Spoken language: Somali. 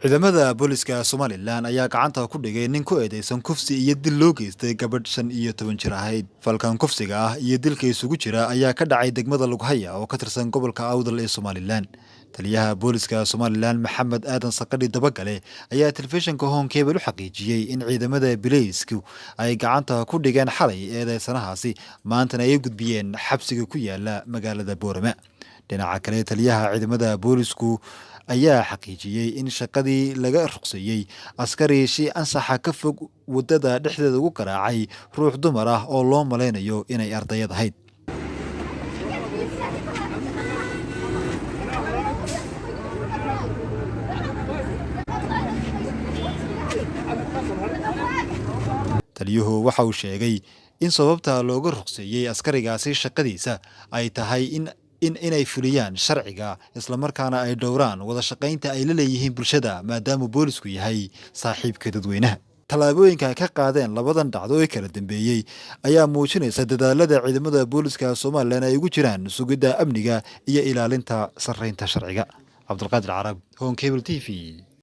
ciidamada booliska Somaliland ayaa gacanta ku dhigay nin ku eedeysan kufsi iyo dil loo geystay gabadh 15 jir ahayd. Falkan kufsiga ah iyo dilka isugu jira ayaa ka dhacay degmada Lughaya oo ka tirsan gobolka Awdal ee Somaliland. Taliyaha booliska Somaliland Maxamed Aadan Saqadhi Dabagale ayaa telefishinka Home Cable u xaqiijiyay in ciidamada booliisku ay gacanta ku dhigeen xalay eedeysanahaasi maantana ay gudbiyeen xabsiga ku yaala magaalada Boorama. Dhinaca kale taliyaha ciidamada boolisku ayaa xaqiijiyay in shaqadii laga ruqseeyay askari si ansaxa ka fog wadada dhexdeeda ugu garaacay ruux dumar ah oo loo maleynayo inay ardayad ahayd. taliyuhu waxa uu sheegay in sababta looga ruqseeyay askarigaasi shaqadiisa ay tahay inay fuliyaan sharciga isla markaana ay dhowraan wada shaqaynta ay la leeyihiin bulshada maadaama boolisku yahay saaxiibka dadweynaha. Tallaabooyinka ay ka qaadeen labadan dhacdo ee kala dambeeyay ayaa muujinaysa dadaalada ciidamada booliska Somaliland ay ugu jiraan sugidda amniga iyo ilaalinta sarreynta sharciga. Cabdulqaadir Carab, Home Cable TV.